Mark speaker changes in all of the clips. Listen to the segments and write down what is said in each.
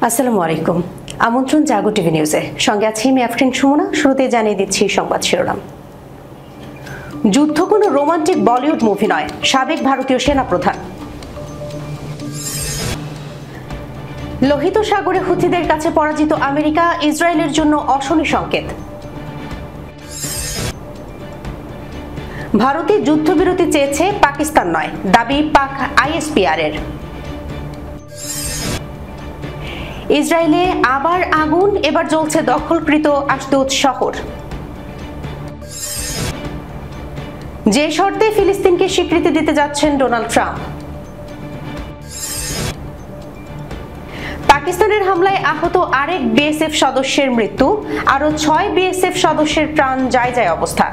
Speaker 1: আসসালামু আলাইকুম। আমন্ত্রণ জাগো টিভি নিউজে, সঙ্গে আছি আমি আফরিন সুমনা। শুরুতে জানিয়ে দিচ্ছি সংবাদ শিরোনাম। যুদ্ধ কোনো রোমান্টিক বলিউড মুভি নয়, সাবেক ভারতীয় সেনাপ্রধান। লোহিত সাগরে হুথিদের কাছে পরাজিত আমেরিকা, ইসরায়েলের জন্য অশনি সংকেত। ভারতে যুদ্ধবিরতি চেয়েছে পাকিস্তান নয়, দাবি পাক আইএসপিআর এর। ইসরায়েলে আবার আগুন, এবার জ্বলছে দখলকৃত আশদোদ শহর। যে শর্তে ফিলিস্তিনকে স্বীকৃতি দিতে যাচ্ছেন ডোনাল্ড ট্রাম্প। পাকিস্তানের হামলায় আহত আরেক বিএসএফ সদস্যের মৃত্যু, আরো 6 বিএসএফ সদস্যের প্রাণ যায় অবস্থা।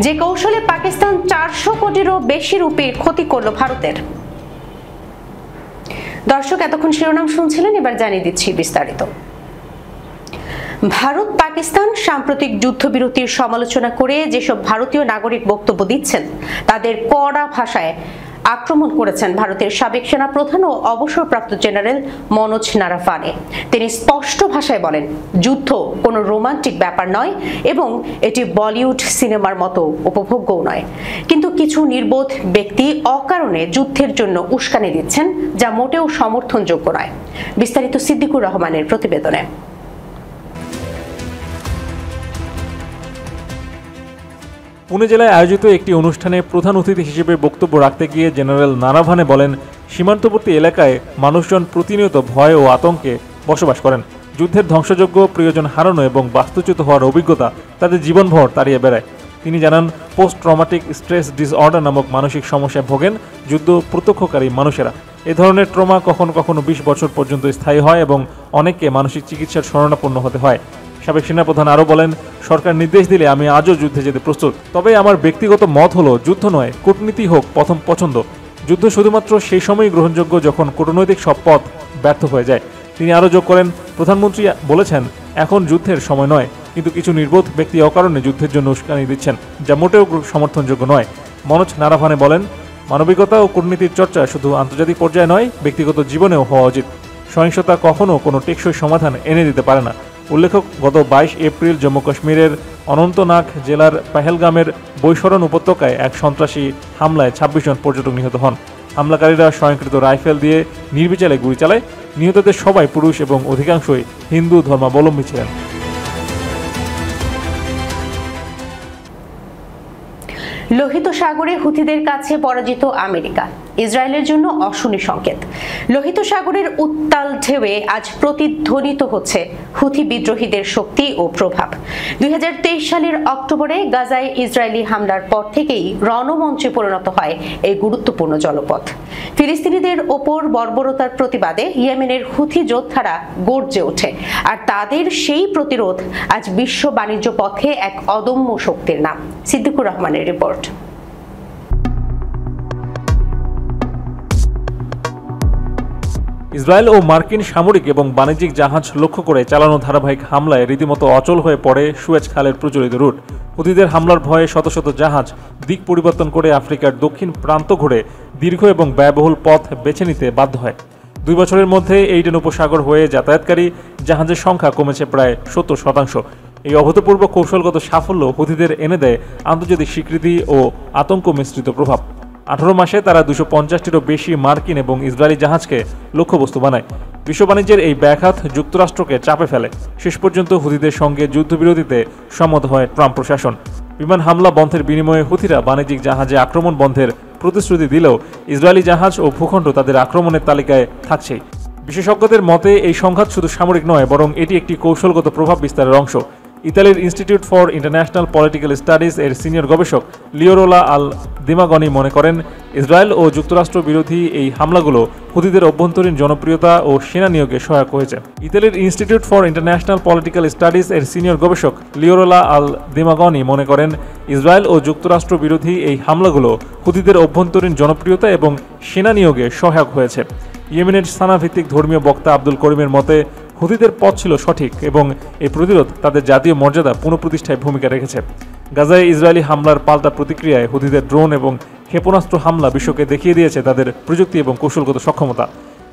Speaker 1: যে কৌশলে পাকিস্তান 400 কোটিরও বেশি রুপির ক্ষতি করল ভারতের। দর্শক, এতক্ষণ শিরোনাম শুনছিলেন, এবার জানিয়ে দিচ্ছি বিস্তারিত। ভারত পাকিস্তান সাম্প্রতিক যুদ্ধবিরতির সমালোচনা করে যেসব ভারতীয় নাগরিক বক্তব্য দিচ্ছেন তাদের কড়া ভাষায় আক্রমণ করেছেন ভারতের সাবেক সেনাপ্রধান ও অবসরপ্রাপ্ত জেনারেল মনোজ নারাভানে। তিনি স্পষ্ট ভাষায় বলেন, যুদ্ধ কোনো রোমান্টিক ব্যাপার নয় এবং এটি বলিউড সিনেমার মতো উপভোগ্যও নয়। কিন্তু কিছু নির্বোধ ব্যক্তি অকারণে যুদ্ধের জন্য উস্কানি দিচ্ছেন, যা মোটেও সমর্থনযোগ্য নয়। বিস্তারিত সিদ্দিকুর রহমানের প্রতিবেদনে।
Speaker 2: পুনে জেলায় আয়োজিত একটি অনুষ্ঠানে প্রধান অতিথি হিসেবে বক্তব্য রাখতে গিয়ে জেনারেল নারাভানে বলেন, সীমান্তবর্তী এলাকায় মানুষজন প্রতিনিয়ত ভয় ও আতঙ্কে বসবাস করেন। যুদ্ধের ধ্বংসযজ্ঞ, প্রিয়জন হারানো এবং বাস্তুচ্যুত হওয়ার অভিজ্ঞতা তাদের জীবনভর তাড়িয়ে বেড়ায়। তিনি জানান, পোস্ট ট্রমাটিক স্ট্রেস ডিসঅর্ডার নামক মানসিক সমস্যায় ভোগেন যুদ্ধ প্রত্যক্ষকারী মানুষেরা। এ ধরনের ট্রমা কখনো কখনো 20 বছর পর্যন্ত স্থায়ী হয় এবং অনেককে মানসিক চিকিৎসার শরণাপন্ন হতে হয়। সাবেক সেনাপ্রধান আরও বলেন, সরকার নির্দেশ দিলে আমি আজও যুদ্ধে যেতে প্রস্তুত। তবে আমার ব্যক্তিগত মত হলো, যুদ্ধ নয়, কূটনীতি হোক প্রথম পছন্দ। যুদ্ধ শুধুমাত্র সেই সময়ই গ্রহণযোগ্য যখন কূটনৈতিক সব পথ ব্যর্থ হয়ে যায়। তিনি আরও যোগ করেন, প্রধানমন্ত্রী বলেছেন এখন যুদ্ধের সময় নয়, কিন্তু কিছু নির্বোধ ব্যক্তি অকারণে যুদ্ধের জন্য উস্কানি দিচ্ছেন, যা মোটেও সমর্থনযোগ্য নয়। মনোজ নারাভানে বলেন, মানবিকতা ও কূটনীতির চর্চা শুধু আন্তর্জাতিক পর্যায়ে নয়, ব্যক্তিগত জীবনেও হওয়া উচিত। সহিংসতা কখনও কোনো টেকসই সমাধান এনে দিতে পারে না। উল্লেখ্য, গত 22 এপ্রিল জম্মু কাশ্মীরের অনন্তনাগ জেলার পেহেলগামের বৈশরণ উপত্যকায় এক সন্ত্রাসী হামলায় 26 জন পর্যটক নিহত হন। হামলাকারীরা স্বয়ংক্রিয় রাইফেল দিয়ে নির্বিচারে গুলি চালায়। নিহতদের সবাই পুরুষ এবং অধিকাংশই হিন্দু ধর্মাবলম্বী ছিলেন।
Speaker 1: লোহিত সাগরে হুথিদের কাছে পরাজিত আমেরিকা, ইসরায়েলের জন্য অশনি সংকেত। লোহিত সাগরের উত্তাল ঢেউয়ে আজ প্রতিধ্বনিত হচ্ছে হুথি বিদ্রোহীদের শক্তি ও প্রভাব। 2023 সালের অক্টোবরে গাজায় ইসরায়েলি হামলার পর থেকেই রণমঞ্চে পরিণত হয় এই গুরুত্বপূর্ণ জলপথ। ফিলিস্তিনিদের ওপর বর্বরতার প্রতিবাদে ইয়েমেনের হুথি যোদ্ধারা গর্জে ওঠে, আর তাদের সেই প্রতিরোধ আজ বিশ্ব বাণিজ্য পথে এক অদম্য শক্তির নাম। সিদ্দিকুর রহমানের রিপোর্ট।
Speaker 2: ইসরায়েল ও মার্কিন সামরিক এবং বাণিজ্যিক জাহাজ লক্ষ্য করে চালানো ধারাবাহিক হামলায় রীতিমতো অচল হয়ে পড়ে সুয়েজ খালের প্রচলিত রুট। হুথিদের হামলার ভয়ে শত শত জাহাজ দিক পরিবর্তন করে আফ্রিকার দক্ষিণ প্রান্ত ঘুরে দীর্ঘ এবং ব্যয়বহুল পথ বেছে নিতে বাধ্য হয়। 2 বছরের মধ্যে এইডেন উপসাগর হয়ে যাতায়াতকারী জাহাজের সংখ্যা কমেছে প্রায় 70%। এই অভূতপূর্ব কৌশলগত সাফল্য হুথিদের এনে দেয় আন্তর্জাতিক স্বীকৃতি ও আতঙ্ক মিশ্রিত প্রভাব। 18 মাসে তারা 250টিরও বেশি মার্কিন এবং ইসরায়েলি জাহাজকে লক্ষ্যবস্তু বানায়। বিশ্ব বাণিজ্যের এই ব্যাঘাত যুক্তরাষ্ট্রকে চাপে ফেলে। শেষ পর্যন্ত হুথিদের সঙ্গে যুদ্ধবিরতিতে সম্মত হয় ট্রাম্প প্রশাসন। বিমান হামলা বন্ধের বিনিময়ে হুথিরা বাণিজ্যিক জাহাজে আক্রমণ বন্ধের প্রতিশ্রুতি দিলেও ইসরায়েলি জাহাজ ও ভূখণ্ড তাদের আক্রমণের তালিকায় থাকছেই। বিশেষজ্ঞদের মতে এই সংঘাত শুধু সামরিক নয়, বরং এটি একটি কৌশলগত প্রভাব বিস্তারের অংশ। ইতালির institute for international political studies এর সিনিয়র গবেষক লিওরোলা আল দিমাগনি মনে করেন, ইসরায়েল ও যুক্তরাষ্ট্র বিরোধী এই হামলাগুলো হুথিদের অভ্যন্তরীণ জনপ্রিয়তা ও সেনা নিয়োগে সহায়ক হয়েছে। ইতালির institute for international political studies এর সিনিয়র গবেষক লিওরোলা আল দিমাগনি মনে করেন, ইসরায়েল ও যুক্তরাষ্ট্র বিরোধী এই হামলাগুলো হুথিদের অভ্যন্তরীণ জনপ্রিয়তা এবং সেনা নিয়োগে সহায়ক হয়েছে। ইয়েমেনের সানা ভিত্তিক ধর্মীয় বক্তা আব্দুল করিমের মতে, হুথিদের পথ ছিল সঠিক এবং এই প্রতিরোধ তাদের জাতীয় মর্যাদা পুনঃপ্রতিষ্ঠায় ভূমিকা রেখেছে। গাজায় ইসরায়েলি হামলার পাল্টা প্রতিক্রিয়ায় হুথিদের ড্রোন এবং ক্ষেপণাস্ত্র হামলা বিশ্বকে দেখিয়ে দিয়েছে তাদের প্রযুক্তি এবং কৌশলগত সক্ষমতা।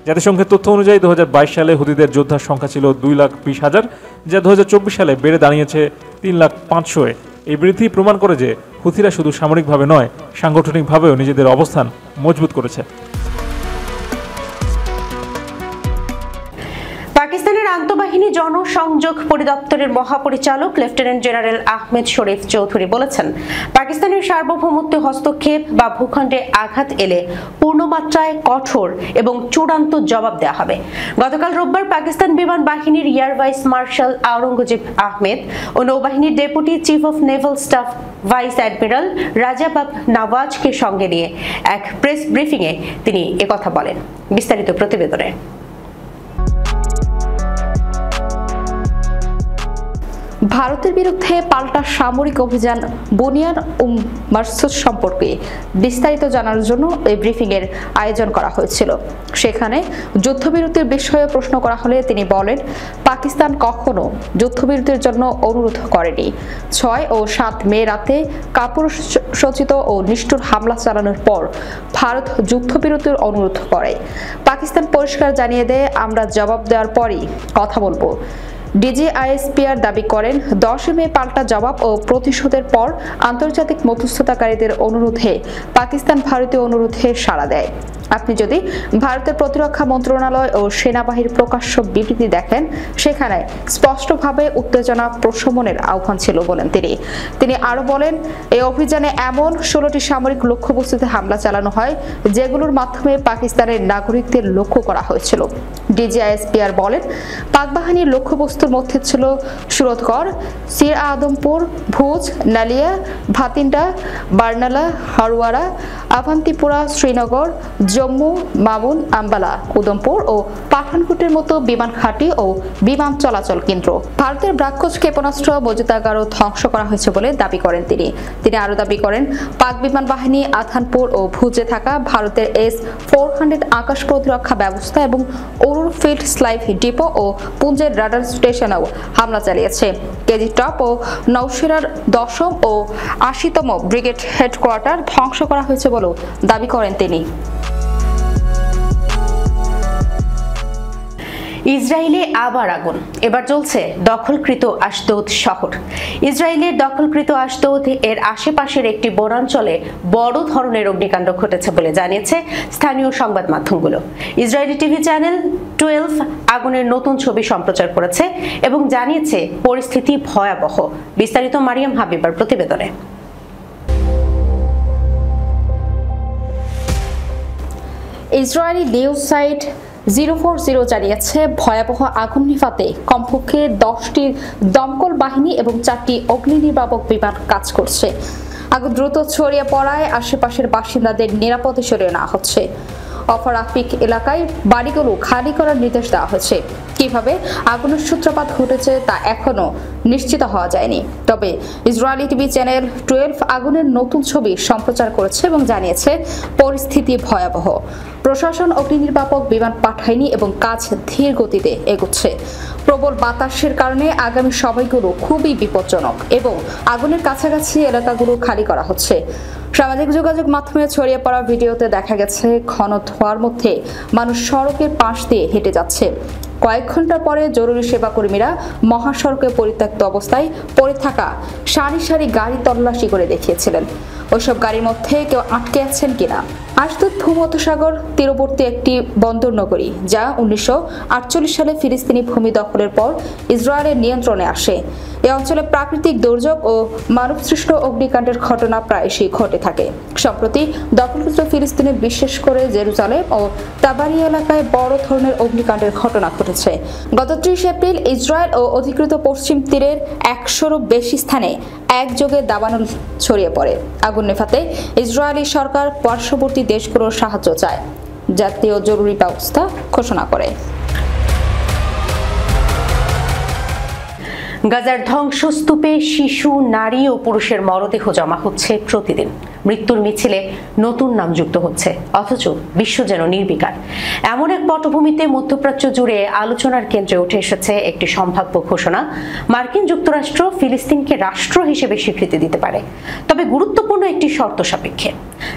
Speaker 2: জাতিসংঘের তথ্য অনুযায়ী 2022 সালে হুতিদের যোদ্ধার সংখ্যা ছিল 2,20,000, যা 2024 সালে বেড়ে দাঁড়িয়েছে 3,500,000। এই বৃদ্ধি প্রমাণ করে যে হুথিরা শুধু সামরিকভাবে নয়, সাংগঠনিকভাবেও নিজেদের অবস্থান মজবুত করেছে।
Speaker 1: পাকিস্তানের আন্তঃবাহিনী জনসংযোগ পরিদপ্তরের মহাপরিচালক লেফটেন্যান্ট জেনারেল আহমেদ শরীফ চৌধুরী বলেছেন, পাকিস্তানের সার্বভৌমত্বে হস্তক্ষেপ বা ভূখণ্ডে আঘাত এলে পূর্ণমাত্রায় কঠোর এবং চূড়ান্ত জবাব দেওয়া হবে। গতকাল রোববার পাকিস্তান বিমান বাহিনীর air vice marshal Aurangzeb Ahmed ও নৌবাহিনীর deputy chief of naval staff vice admiral রাজাবাব নওয়াজকে সঙ্গে নিয়ে এক প্রেস ব্রিফিংয়ে তিনি একথা বলেন। বিস্তারিত প্রতিবেদনে।
Speaker 3: ভারতের বিরুদ্ধে পাল্টা সামরিক অভিযান বুনিয়ান মারসুদ সম্পর্কে বিস্তারিত জানার জন্য এই ব্রিফিংয়ের আয়োজন করা হয়েছিল। সেখানে যুদ্ধবিরতির বিষয়ে প্রশ্ন করা হলে তিনি বলেন, পাকিস্তান কখনো যুদ্ধবিরতির জন্য অনুরোধ করেনি। 6 ও 7 মে রাতে কাপুরুষোচিত ও নিষ্ঠুর হামলা চালানোর পর ভারত যুদ্ধবিরতির অনুরোধ করে। পাকিস্তান পরিষ্কার জানিয়ে দেয়, আমরা জবাব দেওয়ার পরই কথা বলবো। ডিজিআইএসপিআর দাবি করেন, 10 মে পাল্টা জবাব ও প্রতিশোধের পর আন্তর্জাতিক মধ্যস্থতাকারীদের অনুরোধে পাকিস্তান ভারতীয় অনুরোধে সাড়া দেয়। আপনি যদি ভারতের প্রতিরক্ষা মন্ত্রণালয় ও সেনাবাহিনীর প্রকাশ্য বিবৃতি দেখেন, সেখানে স্পষ্টভাবে উত্তেজনা প্রশমনের আহ্বান ছিল বলেন তিনি আরো বলেন, এই অভিযানে এমন 16টি সামরিক লক্ষ্যবস্তুতে হামলা চালানো হয় যেগুলোর মাধ্যমে পাকিস্তানের নাগরিকদের লক্ষ্য করা হয়েছিল। ডিজিআইএসপিআর বলেন, পাক বাহিনীর লক্ষ্যবস্তুর মধ্যে ছিল সুরতগড়, সির আদমপুর, ভুজ, নালিয়া, ভাতিন্ডা, বার্নালা, হারওয়ারা, আভান্তিপুরা, শ্রীনগর, জম্মু, মামুন, আম্বালা, উদমপুর ও পাঠানকোটের মতো বিমান ঘাঁটি ও বিমান চলাচল কেন্দ্র। ভারতের ব্রাহ্মস ক্ষেপণাস্ত্র মজুতাগারও ধ্বংস করা হয়েছে বলে দাবি করেন তিনি আরো দাবি করেন, পাক বিমান বাহিনী আথানপুর ও ভুজে থাকা ভারতের S-400 আকাশ প্রতিরক্ষা ব্যবস্থা এবং অরুর ফিল্ড স্লাইভ ডিপো ও পুঞ্জের রাডার স্টেশনেও হামলা চালিয়েছে। কেজি টপ ও নৌসেরার 10ম ও 80তম ব্রিগেড হেডকোয়ার্টার ধ্বংস করা হয়েছে বলেও দাবি করেন তিনি।
Speaker 1: ইসরায়েলে আবার আগুন, এবার জ্বলছে দখলকৃত আশদোদ শহর। ইসরায়েলের দখলকৃত আশদোদ এর আশেপাশের একটি বনাঞ্চলে বড় ধরনের অগ্নিকাণ্ড ঘটেছে বলে জানিয়েছে স্থানীয় সংবাদ মাধ্যমগুলো। ইসরায়েলি টিভি চ্যানেল 12 আগুনের নতুন ছবি সম্প্রচার করেছে এবং জানিয়েছে পরিস্থিতি ভয়াবহ। বিস্তারিত মারিয়াম হাবিবার প্রতিবেদনে।
Speaker 3: ইসরায়েলি নিউজ সাইট 040 জানিয়েছে, ভয়াবহ আগুন নিভাতে কমপক্ষে 10টি দমকল বাহিনী এবং 4টি অগ্নি নির্বাপক বিমান কাজ করছে। আগুন দ্রুত ছড়িয়ে পড়ায় আশেপাশের বাসিন্দাদের নিরাপদে সরিয়ে নেওয়া হচ্ছে। অফারাফিক এলাকায় বাড়িগুলো খালি করার নির্দেশ দেওয়া হয়েছে। কিভাবে আগুনের সূত্রপাত ঘটেছে তা এখনো নিশ্চিত হওয়া যায়নি। তবে ইসরায়েলি টিভি চ্যানেল 12 আগুনের নতুন ছবি সম্প্রচার করেছে এবং জানিয়েছে পরিস্থিতি ভয়াবহ। প্রশাসন অগ্নি নির্বাপক বিমান পাঠায়নি এবং কাজ ধীর গতিতে এগোচ্ছে। প্রবল বাতাসের কারণে আগামী সময়গুলো খুবই বিপজ্জনক এবং আগুনের কাছাকাছি এলাকাগুলো খালি করা হচ্ছে। সামাজিক যোগাযোগ মাধ্যমে ছড়িয়ে পড়া ভিডিওতে দেখা গেছে ঘন ধোঁয়ার মধ্যে মানুষ সড়কের পাশ দিয়ে হেঁটে যাচ্ছে। কয়েক ঘন্টা পরে জরুরি সেবা কর্মীরা মহাসড়কে পরিত্যক্ত অবস্থায় পড়ে থাকা সারি সারি গাড়ি তল্লাশি করে দেখিয়েছিলেন ওইসব গাড়ির মধ্যে কেউ আটকে আছেন কিনা। আশদোদ ভূমধ্যসাগর তীরবর্তী একটি বন্দর নগরী, যা 1948 সালে ফিলিস্তিনি ভূমি দখলের পর ইসরায়েলের নিয়ন্ত্রণে আসে। এই অঞ্চলে প্রাকৃতিক দুর্যোগ ও মানবসৃষ্ট অগ্নিকাণ্ডের ঘটনা প্রায়শই ঘটে থাকে। সম্প্রতি দখলকৃত ফিলিস্তিনে, বিশেষ করে জেরুজালেম ও তাবারিয়া এলাকায় বড় ধরনের অগ্নিকাণ্ডের ঘটনা ঘটেছে। গত 30 এপ্রিল ইসরায়েল ও অধিকৃত পশ্চিম তীরের 100-এরও বেশি স্থানে একযোগে দাবানল ছড়িয়ে পড়ে। আগুন নেভাতে ইসরায়েলি সরকার পার্শ্ববর্তী দেশগুলোর সাহায্য চায়, জাতীয় জরুরি ব্যবস্থা ঘোষণা করে।
Speaker 1: গাজার ধ্বংসস্তূপে শিশু, নারী ও পুরুষের মরদেহ জমা হচ্ছে প্রতিদিন। মৃত্যুর মিছিলে নতুন নাম যুক্ত হচ্ছে, অথচ বিশ্ব যেন নির্বিকার। এমন এক পটভূমিতে মধ্যপ্রাচ্য জুড়ে আলোচনার কেন্দ্রে উঠে এসেছে একটি সম্ভাব্য ঘোষণা। মার্কিন যুক্তরাষ্ট্র ফিলিস্তিনকে রাষ্ট্র হিসেবে স্বীকৃতি দিতে পারে, তবে গুরুত্বপূর্ণ একটি শর্ত সাপেক্ষে।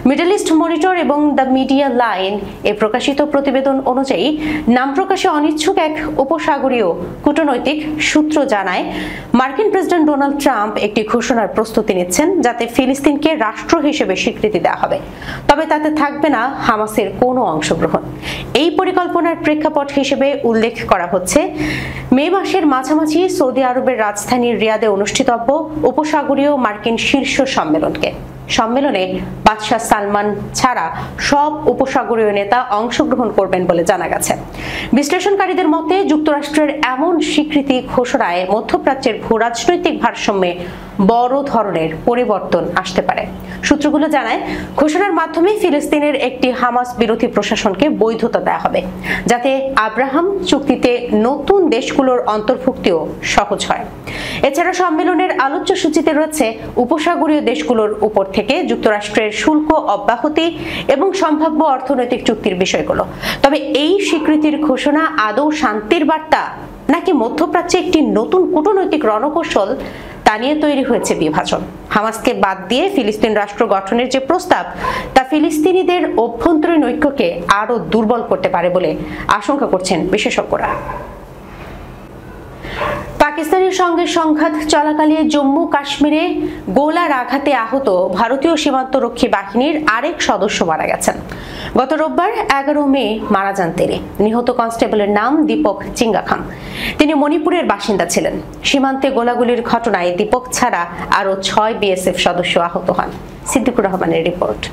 Speaker 1: মিডল ইস্ট মনিটর এবং দ্য মিডিয়া লাইন এ প্রকাশিত প্রতিবেদন অনুযায়ী নাম প্রকাশে অনিচ্ছুক এক উপসাগরীয় কূটনৈতিক সূত্র জানায়, মার্কিন প্রেসিডেন্ট ডোনাল্ড ট্রাম্প একটি ঘোষণার প্রস্তুতি নিচ্ছেন যাতে ফিলিস্তিনকে রাষ্ট্র হিসেবে স্বীকৃতি দেওয়া হবে, তবে তাতে থাকবে না হামাসের কোনো অংশগ্রহণ। এই পরিকল্পনার প্রেক্ষাপট হিসেবে উল্লেখ করা হচ্ছে মে মাসের মাঝামাঝি সৌদি আরবের রাজধানী রিয়াদে অনুষ্ঠিতব্য উপসাগরীয় মার্কিন শীর্ষ সম্মেলনকে। সম্মেলনে বাদশাহ সালমান ছাড়া সব উপসাগরীয় নেতা অংশগ্রহণ করবেন বলে জানা গেছে। বিশ্লেষণকারীদের মতে যুক্তরাষ্ট্রের এমন স্বীকৃতি ঘোষণায় মধ্যপ্রাচ্যের ভূরাজনৈতিক ভারসাম্যে বড় ধরনের পরিবর্তন আসতে পারে। সূত্রগুলো জানায়, ঘোষণার মাধ্যমে ফিলিস্তিনের একটি হামাস বিরোধী প্রশাসনকে বৈধতা দেওয়া হবে, যাতে আব্রাহাম চুক্তিতে নতুন দেশগুলোর অন্তর্ভুক্তিও সহজ হয়। এছাড়া সম্মেলনের আলোচ্য সূচিতে রয়েছে উপসাগরীয় দেশগুলোর উপর থেকে যুক্তরাষ্ট্রের শুল্ক অব্যাহতি এবং সম্ভাব্য অর্থনৈতিক চুক্তির বিষয়গুলো। তবে এই স্বীকৃতির ঘোষণা আদৌ শান্তির বার্তা নাকি মধ্যপ্রাচ্যে একটি নতুন কূটনৈতিক রণকৌশল, তা নিয়ে তৈরি হয়েছে বিভাজন। হামাসকে বাদ দিয়ে ফিলিস্তিন রাষ্ট্র গঠনের যে প্রস্তাব, তা ফিলিস্তিনিদের অভ্যন্তরীণ ঐক্যকে আরও দুর্বল করতে পারে বলে আশঙ্কা করছেন বিশেষজ্ঞরা। পাকিস্তানের সঙ্গে সংঘাত চলাকালীন জম্মু কাশ্মীরে গোলার আঘাতে আহত ভারতীয় সীমান্তরক্ষী বাহিনীর আরেক সদস্য মারা গেছেন। গত রোববার 11 মে মারা যান তিনি। নিহত কনস্টেবলের নাম দীপক চিঙ্গাখাম। তিনি মণিপুরের বাসিন্দা ছিলেন। সীমান্তে গোলাগুলির ঘটনায় দীপক ছাড়া আরও 6 বিএসএফ সদস্য আহত হন। সিদ্দিকুর রহমানের রিপোর্ট।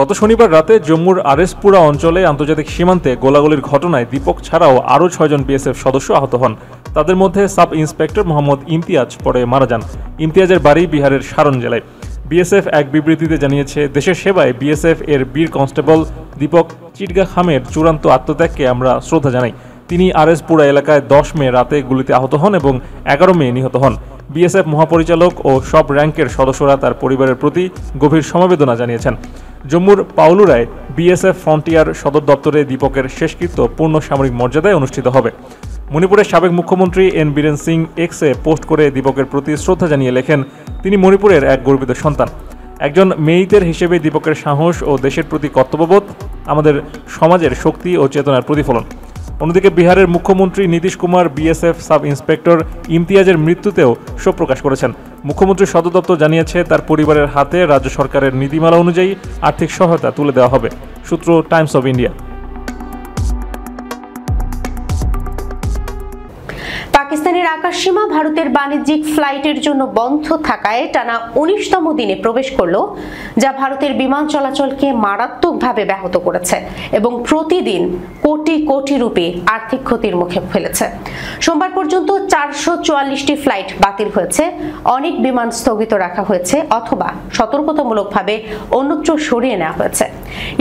Speaker 2: গত শনিবার রাতে জম্মুর আরেসপুরা অঞ্চলে আন্তর্জাতিক সীমান্তে গোলাগুলির ঘটনায় দীপক ছাড়াও আরও 6 জন বিএসএফ সদস্য আহত হন। তাদের মধ্যে সাব ইন্সপেক্টর মোহাম্মদ ইমতিয়াজ পরে মারা যান। ইমতিয়াজের বাড়ি বিহারের সারন জেলায়। বিএসএফ এক বিবৃতিতে জানিয়েছে, দেশের সেবায় বিএসএফ এর বীর কনস্টেবল দীপক চিটগাখামের চূড়ান্ত আত্মত্যাগকে আমরা শ্রদ্ধা জানাই। তিনি আরেসপুরা এলাকায় 10 মে রাতে গুলিতে আহত হন এবং 11 মে নিহত হন। বিএসএফ মহাপরিচালক ও সব র্যাঙ্কের সদস্যরা তার পরিবারের প্রতি গভীর সমবেদনা জানিয়েছেন। জম্মুর পাউলুরায় বিএসএফ ফ্রন্টিয়ার সদর দপ্তরে দীপকের শেষকৃত্য পূর্ণ সামরিক মর্যাদায় অনুষ্ঠিত হবে। মণিপুরের সাবেক মুখ্যমন্ত্রী এন বীরেন সিং এক্সে পোস্ট করে দীপকের প্রতি শ্রদ্ধা জানিয়ে লেখেন, তিনি মণিপুরের এক গর্বিত সন্তান। একজন মেইতের হিসেবে দীপকের সাহস ও দেশের প্রতি কর্তব্যবোধ আমাদের সমাজের শক্তি ও চেতনার প্রতিফলন। অন্যদিকে বিহারের মুখ্যমন্ত্রী Nitish Kumar BSF sub inspector ইমতিয়াজের মৃত্যুতেও শোক প্রকাশ করেছেন। মুখ্যমন্ত্রীর সদর দপ্তর জানিয়েছে, তার পরিবারের হাতে রাজ্য সরকারের নীতিমালা অনুযায়ী আর্থিক সহায়তা তুলে দেওয়া হবে। সূত্র টাইমস অব ইন্ডিয়া।
Speaker 1: পাকিস্তানের আকাশসীমা ভারতের বাণিজ্যিক ফ্লাইটের জন্য বন্ধ থাকায় টানা 19তম দিনে প্রবেশ করলো, যা ভারতের বিমান চলাচলকে মারাত্মকভাবে ব্যাহত করেছে এবং প্রতিদিন কোটি কোটি রুপি আর্থিক ক্ষতির মুখে ফেলেছে। সোমবার পর্যন্ত 444টি ফ্লাইট বাতিল হয়েছে, অনেক বিমান স্থগিত রাখা হয়েছে অথবা সতর্কতামূলকভাবে অন্যত্র সরিয়ে নেওয়া হয়েছে।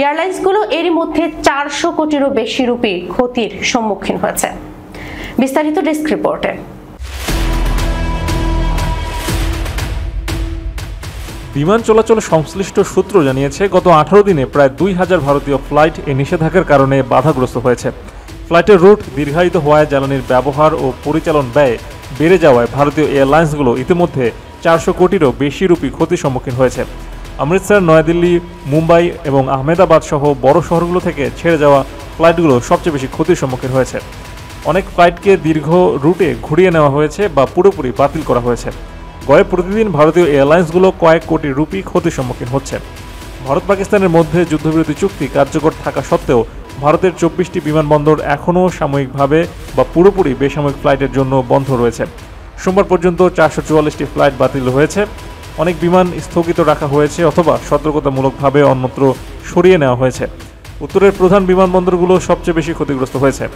Speaker 1: এয়ারলাইন্সগুলো এরই মধ্যে 400 কোটিরও বেশি রুপি ক্ষতির সম্মুখীন হয়েছে। বিস্তারিত ডেস্ক রিপোর্টে।
Speaker 2: বিমান চলাচল সংশ্লিষ্ট সূত্র জানিয়েছে, গত 18 দিনে প্রায় 2000 ভারতীয় ফ্লাইট এই নিষেধাজ্ঞার কারণে বাধাগ্রস্ত হয়েছে। ফ্লাইটের রুট দীর্ঘায়িত হওয়ায় জ্বালানির ব্যবহার ও পরিচালন ব্যয় বেড়ে যাওয়ায় ভারতীয় এয়ারলাইন্সগুলো ইতিমধ্যে 400 কোটিরও বেশি রুপি ক্ষতির সম্মুখীন হয়েছে। অমৃতসর, নয়াদিল্লি, মুম্বাই এবং আহমেদাবাদ সহ বড় শহরগুলো থেকে ছেড়ে যাওয়া ফ্লাইটগুলো সবচেয়ে বেশি ক্ষতির সম্মুখীন হয়েছে। অনেক ফ্লাইটকে দীর্ঘ রুটে ঘুরিয়ে নেওয়া হয়েছে বা পুরোপুরি বাতিল করা হয়েছে। গড়ে প্রতিদিন ভারতীয় এয়ারলাইন্সগুলো কয়েক কোটি রুপি ক্ষতির সম্মুখীন হচ্ছে। ভারত পাকিস্তানের মধ্যে যুদ্ধবিরতি চুক্তি কার্যকর থাকা সত্ত্বেও ভারতের 24টি বিমানবন্দর এখনও সাময়িকভাবে বা পুরোপুরি বেসামরিক ফ্লাইটের জন্য বন্ধ রয়েছে। সোমবার পর্যন্ত 444টি ফ্লাইট বাতিল হয়েছে। অনেক বিমান স্থগিত রাখা হয়েছে অথবা সতর্কতামূলকভাবে অন্যত্র সরিয়ে নেওয়া হয়েছে। উত্তরের প্রধান বিমানবন্দরগুলো সবচেয়ে বেশি ক্ষতিগ্রস্ত হয়েছে।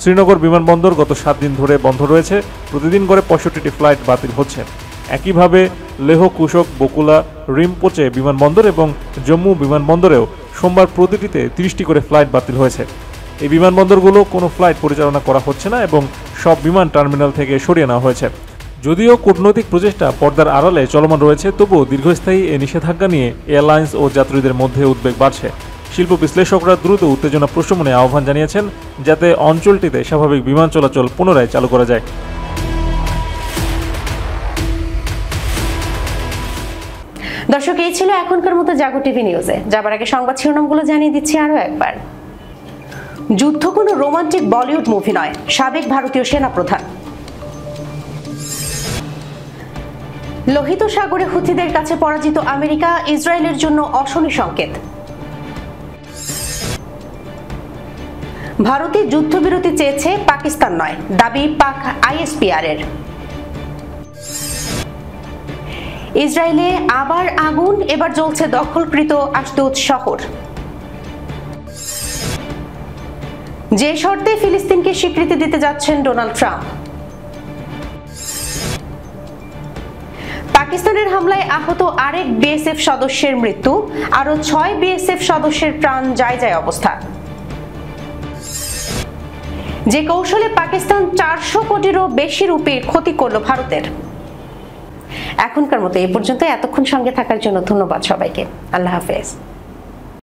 Speaker 2: শ্রীনগর বিমানবন্দর গত 7 দিন ধরে বন্ধ রয়েছে। প্রতিদিন গড়ে 65টি ফ্লাইট বাতিল হচ্ছে। একইভাবে লেহ, কুশক, বকুলা, রিমপোচে বিমানবন্দর এবং জম্মু বিমানবন্দরেও সোমবার প্রতিটিতে 30টি করে ফ্লাইট বাতিল হয়েছে। এই বিমানবন্দরগুলো কোনো ফ্লাইট পরিচালনা করা হচ্ছে না এবং সব বিমান টার্মিনাল থেকে সরিয়ে নেওয়া হয়েছে। যদিও কূটনৈতিক প্রচেষ্টা পর্দার আড়ালে চলমান রয়েছে, তবুও দীর্ঘস্থায়ী এই নিষেধাজ্ঞা নিয়ে এয়ারলাইন্স ও যাত্রীদের মধ্যে উদ্বেগ বাড়ছে। শিল্প বিশ্লেষকরা দ্রুত উত্তেজনা প্রশমনে আহ্বান জানিয়েছেন, যাতে অঞ্চলটিতে স্বাভাবিক বিমান চলাচল পুনরায় চালু করা যায়।
Speaker 1: দর্শক, এই ছিল এখনকার মতো জাগো টিভি নিউজে। যাবার আগে সংবাদ শিরোনামগুলো জানিয়ে দিচ্ছি আরো একবার। যুদ্ধ কোনো রোমান্টিক বলিউড মুভি নয়, সাবেক ভারতীয় সেনাপ্রধান। লোহিত সাগরে হুথিদের কাছে পরাজিত আমেরিকা, ইসরায়েলের জন্য অশনি সংকেত। ভারতে যুদ্ধবিরতি চেয়েছে পাকিস্তান নয়, দাবি পাক আইএসপিআর এর। ইসরায়েলে আবার আগুন, এবার জ্বলছে দখলকৃত আশদোদ শহর। যে শর্তে ফিলিস্তিনকে স্বীকৃতি দিতে যাচ্ছেন ডোনাল্ড ট্রাম্প। পাকিস্তানের হামলায় আহত আরেক বিএসএফ সদস্যের মৃত্যু, আরো 6 বিএসএফ সদস্যের প্রাণ যায় যায় অবস্থা। যে কৌশলে পাকিস্তান 400 কোটিরও বেশি রুপির ক্ষতি করল ভারতের। এখনকার মতো এই পর্যন্ত। এতক্ষণ সঙ্গে থাকার জন্য ধন্যবাদ সবাইকে। আল্লাহ হাফেজ।